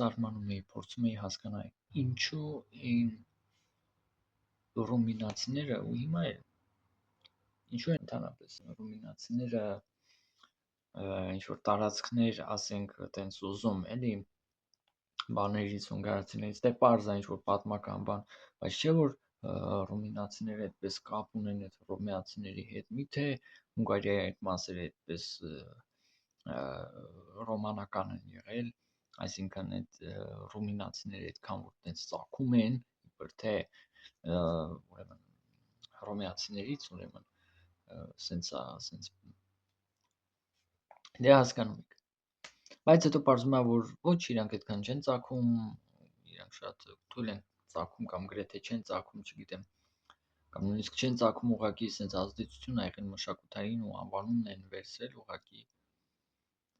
զարմանում էի, փորձում էի հասկանալ, ինչու էին ռումինացիները ու հիմա էլ ինչու են ընդհանրապես ռումինացիները ինչ որ տարածքներ, ասենք, տենց ուզում, էլի բաներից հունգարացիներից, դե պարզ է ինչ որ պատմական բան, բայց չէ որ ռումինացիները այդպես կապ ունեն այդ ռոմեացիների հետ, միթե Հունգարիայի այդ մասերը այդպես ռոմանական են եղել, այսինքն այդ ռումինացիները այդքան որ տենց ծագում են, իբր թե ուրեմն ռոմեացիներից, ուրեմն սենց դե հասկանում եք։ Բայց հետո պարզվում է, որ ոչ իրանք այդքան չեն ծագում, իրանք շատ թույլ են ծագում կամ գրեթե չեն ծագում, չգիտեմ, կամ նույնիսկ չեն ծագում ուղղակի սենց ազդեցություն ա եղել մշակութային ու անվանումն են վերցրել ուղղակի։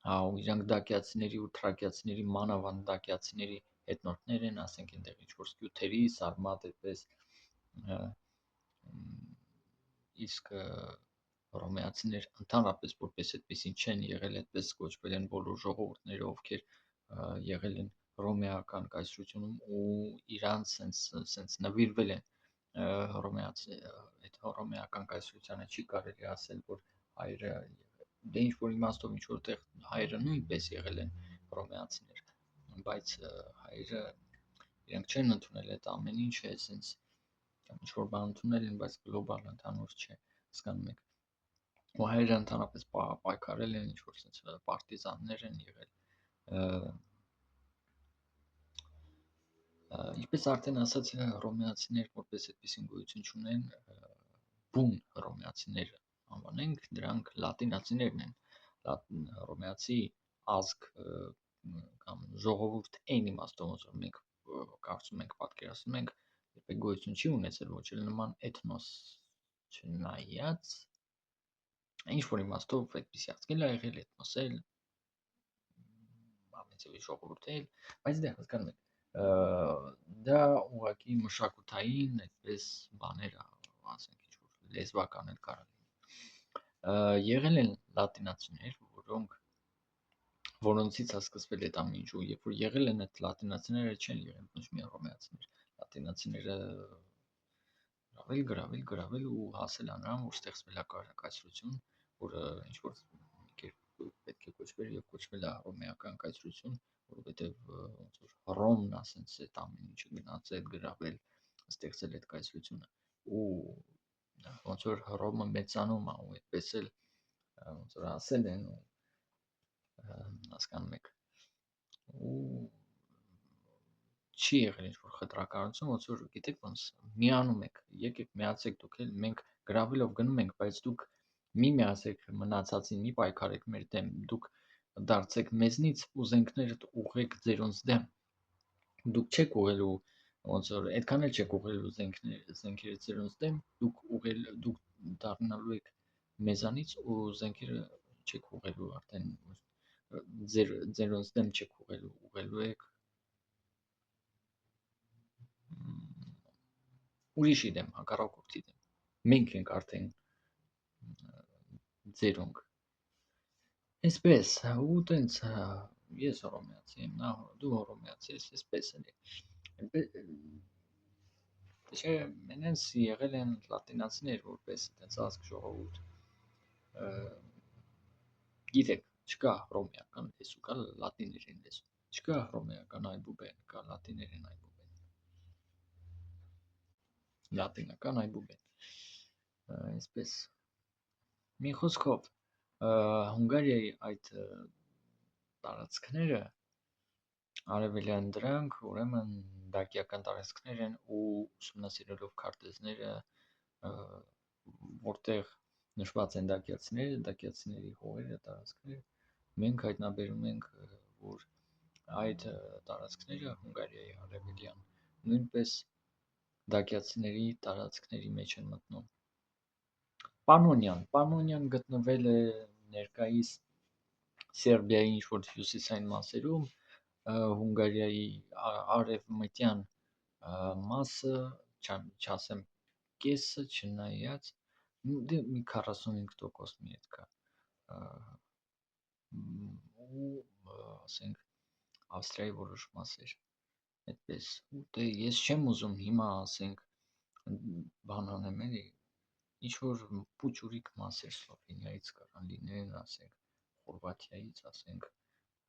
Հա, ու իրանք դակյացիների ու թրակյացիների, մանավանդ դակյացիների հետնորդներ են, ասենք այնտեղ ինչ որ սկյութերի, սարմատ այդպես, իսկ ռոմեացիներ ընդհանրապես որպես այդպեսին չեն եղել, այդպես կոչվել են բոլոր ժողովուրդները, ովքեր եղել են ռոմեական կայսրությունում ու իրանց սենց նվիրվել են այդ ռոմեական կայսրությանը, չի կարելի ասել, որ հայրը դե ինչ որ իմաստով ինչ որտեղ հայրը նույնպես եղել են ռոմեացիներ, բայց հայրը իրանք չեն ընդունել այդ ամեն ինչը, սենց ինչ որ բան ընդունել են, բայց գլոբալ ընդհանուր չէ, հասկանում եք։ Ու հայերը ընդհանրապես պայքարել են, ինչ որ սենց պարտիզաններ են եղել։ Ինչպես արդեն ասացի, ռոմեացիներ որպես այդպեսին գոյություն չունեն, բուն ռոմեացիներ անվանենք, դրանք լատինացիներն են, ռոմեացի ազգ կամ ժողովուրդ այն իմաստով, ոնց որ մենք կարծում ենք, պատկերացնում ենք, երբեք գոյություն չի ունեցել, ոչ էլ նման էթնոս չնայած, ինչ որ իմաստով այդպիսի ազգել ա եղել, էթնոս էլ, ամենցևի ժողովուրդ էլ, բայց դե հասկանում եք, դա ուղղակի մշակութային այդպես բաներ, ասենք ինչ որ լեզվական էլ կարող լինի։ Եղել են լատինացիներ, որոնցից է սկսվել այդ ամեն ինչ, ու երբ որ եղել են այդ լատինացիները չեն եղել ոչ միայն ռոմեացիներ, լատինացիները գրավել ու հասել ա նրան, որ ստեղծվել ա կայսրություն, որը ինչ որ պետք է կոչվեր եւ կոչվել ա ռոմեական կայսրություն, որովհետեւ ոնց որ Ռոմն ա սենց այդ ամեն ինչը գնացել, գրավել, ստեղծել այդ կայսրությունը, ու ոնց որ Ռոմը մեծանում ա, ու այդպես էլ ոնց որ ասել են, հասկանում եք, ու չի եղել ինչ որ խտրականություն, ոնց որ գիտեք ոնց միանում եք, եկեք միացեք դուք էլ, մենք գրավելով գնում ենք, բայց դուք մի միացեք մնացածին, մի պայքարեք մեր դեմ, դուք դարձեք մեզնից ու զենքներդ ուղղեք ձերոնց դեմ, դուք չեք ուղղելու ոնց որ այդքան էլ չեք ուղղելու զենքերը ձերոնց դեմ, դուք դառնալու եք մեզանից ու զենքերը չեք ուղղելու արդեն ձերոնց դեմ չեք ուղղելու եք ուրիշի դեմ, հակառակորդի դեմ, մենք ենք արդեն ձերոնք, այսպես, ու տենց, ես հռոմեացի եմ, դու հռոմեացի ես, այսպես էլի, չէ, մենենց եղել են լատինացիներ որպես տենց ազգ ժողովուրդ, գիտեք, չկա հռոմեական լեզու, կա լատիներեն լեզու, չկա հռոմեական այբուբեն, կա լատիներեն այբուբեն, լատինական այբուբեն, այսպես, մի խոսքով, Հունգարիայի այդ տարածքները, արևելյան դրանք, ուրեմն դակյական տարածքներ են ու ուսումնասիրելով քարտեզները, որտեղ նշված են դակյացիների հողերը, տարածքները, մենք հայտնաբերում ենք, որ այդ տարածքները Հունգարիայի արևելյան նույնպես դակյացիների տարածքների մեջ են մտնում։ Պանոնիան գտնվել է ներկայիս Սերբիայի ինչ-որ հյուսիսային մասերում, Հունգարիայի արևմտյան մասը, չասեմ կեսը, չնայած մի 45% մի հետ կա, ու ասենք Ավստրիայի որոշ մասեր, այդպես։ Ու դե ես չեմ ուզում հիմա ասենք բան անեմ էլի, ինչ որ փուճուրիկ մասեր Սլովենիայից կարան լինեն, ասենք Խորվաթիայից, ասենք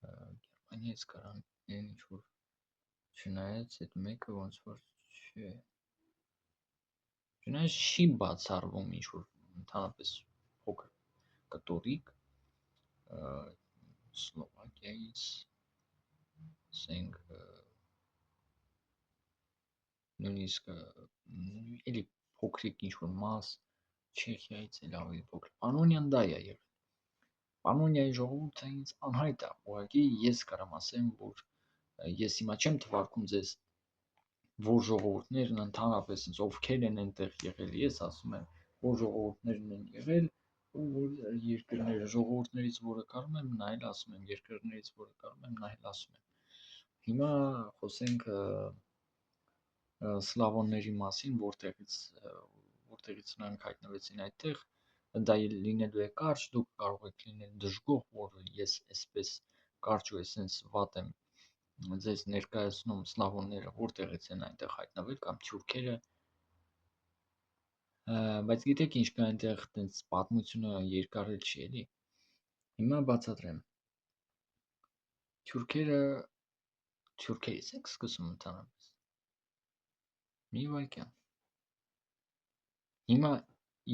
Գերմանիայից կարան լինեն, ինչ որ չնայած այդ մեկը ոնց որ չէ։ Չնայած չի բացառվում ինչ որ ընդհանրապես փոքր կտորիկ Սլովակիայից, ասենք նույնիսկ էլի փոքրիկ ինչ որ մաս Չեխիայից էլ ավելի փոքր։ Պանոնիան դա է եղել։ Պանոնիայի ժողովուրդը ինձ անհայտ է, ուղղակի ես կարամ ասեմ, որ ես հիմա չեմ թվարկում ձեզ, որ ժողովուրդներն ընդհանրապես ովքեր են այնտեղ եղել, ես ասում եմ, որ ժողովուրդներն են եղել, ու որ երկրները ժողովուրդներից որը կարում եմ նայել, ասում եմ, երկրներից որը կարում եմ նայել, ասում եմ։ Հիմա խոսենք սլավոնների մասին, որտեղից նրանք հայտնվեցին այդտեղ, դա լինելու է կարճ, դուք կարող եք լինել դժգոհ, որ ես այսպես կարճ ու էսենց վատ եմ ձեզ ներկայացնում սլավոնները որտեղից են այնտեղ հայտնվել կամ թյուրքերը, բայց գիտեք ինչ կա այնտեղ տենց պատմությունը երկար էլ չի էլի։ Հիմա բացատրեմ։ Թյուրքերից եք սկսում ընդհանրապես։ Մի վայրկյան։ Հիմա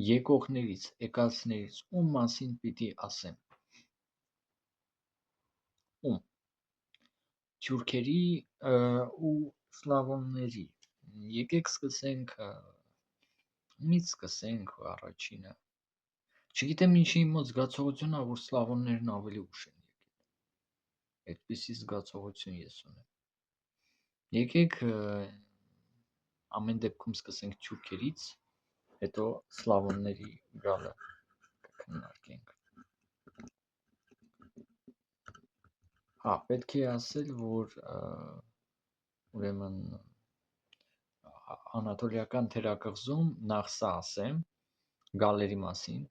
եկողներից, եկածներից ում մասին պիտի ասեմ։ Ում։ Թյուրքերի ու սլավոնների։ Եկեք սկսենք ումից սկսենք առաջինը։ Չգիտեմ ինչի իմ մոտ զգացողությունն է, որ սլավոններն ավելի ուշ են եկել։ Այդպիսի զգացողություն ես ունեմ։ Եկեք ամեն դեպքում սկսենք թյուրքերից, հետո սլավոնների գալը կքննարկենք։ Պետք է ասել, որ ուրեմն անատոլիական թերակղզում նախ սա ասեմ գալերի մասին։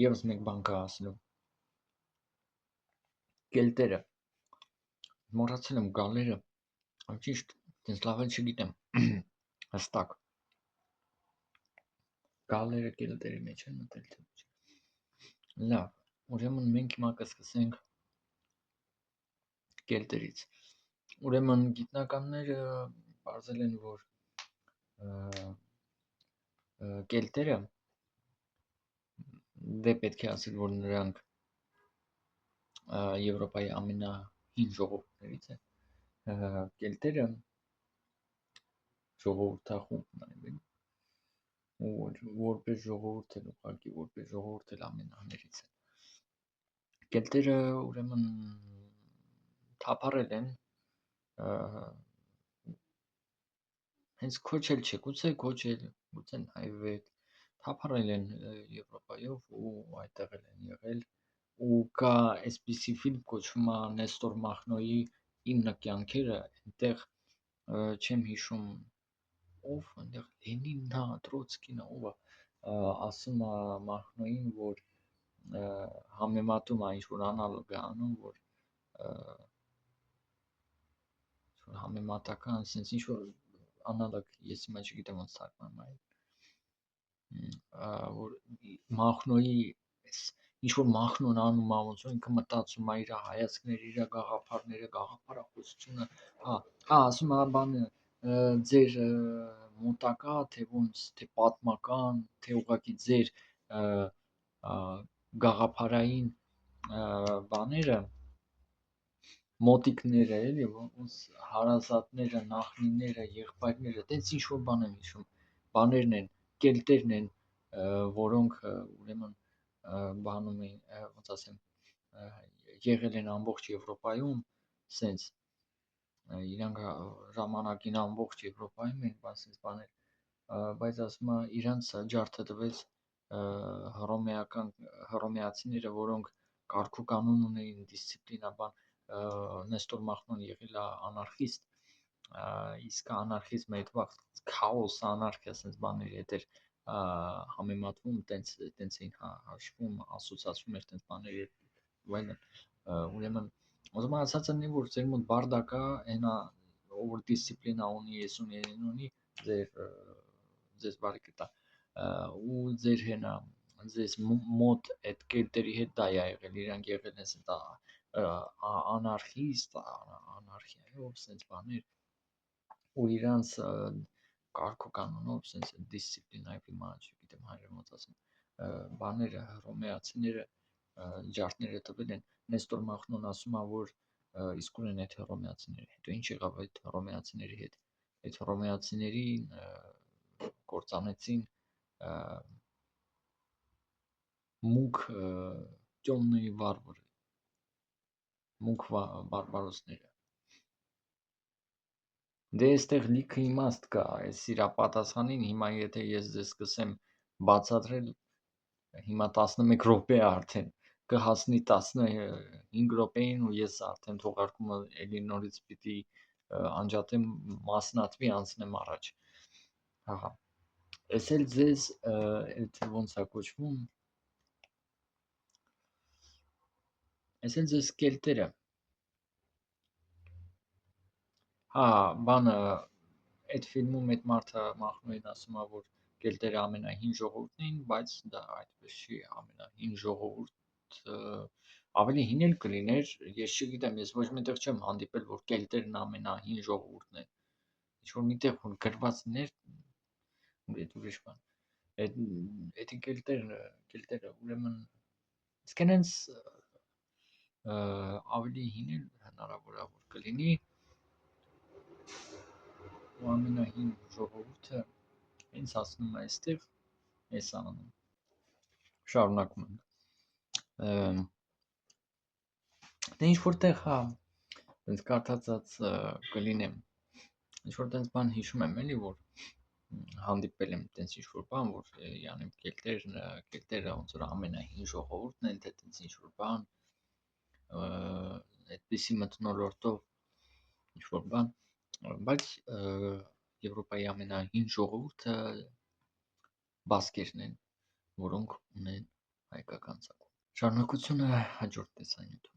Եվս մեկ բան կա ասելու։ Կելտերը, մոռացել եմ գալերը, ճիշտ, տենց լավ էլ չգիտեմ, հստակ։ Գալերը կելտերի մեջ են մտել թե ոչ։ Լավ, ուրեմն մենք հիմա կսկսենք կելտերից։ Ուրեմն գիտնականները պարզել են, որ կելտերը, դե պետք է ասել, որ նրանք Եվրոպայի ամենահին ժողովուրդներից են։ Կելտերը ժողովրդախումբն են, որպես ժողովուրդ էլ ուղղակի որպես ժողովուրդ էլ ամենահներից են։ Կելտերը ուրեմն թափառել են հենց քոչել չէ, գուցե նաև թափառել են Եվրոպայով ու այդտեղ են եղել ու կա այսպիսի ֆիլմ կոչվում է Նեստոր Մախնոյի «Իմ նկյանքերը», այնտեղ չեմ հիշում ով, այնտեղ Լենինն է, Տրոցկին է, ով է, ասում է Մախնոյին, որ համեմատում է ինչ-որ անալոգ է անում, որ համեմատական, sense ինչ-որ անալոգ, ես հիմա չգիտեմ ոնց թարգմանեմ այն, որ Մախնոյի ինչ-որ Մախնոն անում է, ոնց որ ինքը մտածում է, իր հայացքները, իր գաղափարները, գաղափարախոսությունը, ասում է բանը, ձեր մոտակա, թե ոնց, թե պատմական, թե ուղղակի ձեր գաղափարային բաները, մոտիկները, էլի, ոնց հարազատները, նախնիները, եղբայրները, տենց ինչ-որ բան եմ հիշում, բաներն են, կելտերն են, որոնք ուրեմն բանում էին, ոնց ասեմ, եղել են ամբողջ Եվրոպայում, սենց իրանք ժամանակին ամբողջ Եվրոպայում են, sense բաներ, բայց ասում է իրանց ջարդը տվեց հռոմեացիները, որոնք կարգ ու կանոն ունեին, դիսցիպլինաբան, Նեստոր Մախնոն եղել է անարխիստ, իսկ անարխիզմը այդ վաղ քաոս, անարխիա, sense բաների հետ էր համեմատվում, տենց էին հաշվում, ասոցացվում էր տենց բաների հետ, այլն։ Ուրեմն ուզում եմ ասած լինի, որ ձեր մոտ բարդակ կա, այնա ով որ դիսցիպլինա ունի, ես ունի, ձեզ բարի կտա, ու ձեր հենա ձեզ մոտ այդ կերտերի հետ դա է եղել, իրանք եղել են սա անարխիստ, անարխիայով, սենց բաներ, ու իրանց կարգ ու կանոնով, սենց դիսցիպլինայով, հիմա չգիտեմ հայերենով ասեմ, բաները հռոմեացիները ջարդները տվել են։ Նեստոր Մախնոն ասում է, որ իսկույն այդ հռոմեացիների, հետո ինչ եղավ այդ հռոմեացիների հետ, այդ հռոմեացիներին կործանեցին մուգ տյոմնի վարվարը, մուգ բարբարոսները։ Դե այստեղ լիքը իմաստ կա, այս իրա պատասխանին հիմա եթե ես ձեզ սկսեմ բացատրել, հիմա 11 րոպե է արդեն, կհասնի 15 րոպեին ու ես արդեն թողարկումը էլի նորից պիտի անջատեմ, մասնատվի, անցնեմ առաջ։ Ահա։ Էս էլ ձեզ այդ ոնց է կոչվում, էս էլ ձեզ կելտերը։ Հա, բանը այդ ֆիլմում այդ մարդը Մախնոյին ասում է, որ կելտերը ամենահին ժողովուրդն էին, բայց դա այդպես չի, ամենահին ժողովուրդը ավելի հին էլ կլիներ, ես չգիտեմ, ես ոչ միտեղ չեմ հանդիպել, որ կելտերն ամենահին ժողովուրդն են։ Ինչ-որ միտեղ որ գրված լիներ, այդ ուրիշ բան։ Այդ կելտերը ուրեմն իսկ հենց ավելի հին էլ հնարավոր է որ կլինի, ու ամենահին ժողովուրդը հենց հասնում է այստեղ, այս անում։ Շարունակում ենք։ Դե ինչ որտեղ հա, տենց կարդացած կլինեմ, ինչ որ տենց բան հիշում եմ էլի, որ հանդիպել եմ տենց ինչ որ բան, որ յանի կելտերը ոնց որ ամենահին ժողովուրդն են, թե տենց ինչ որ բան, այդպիսի մթնոլորտով ինչ որ բան, բայց Եվրոպայի ամենահին ժողովուրդը բասկերն են, որոնք ունեն հայկական ծագում։ Շարունակությունը հաջորդ տեսանյութում։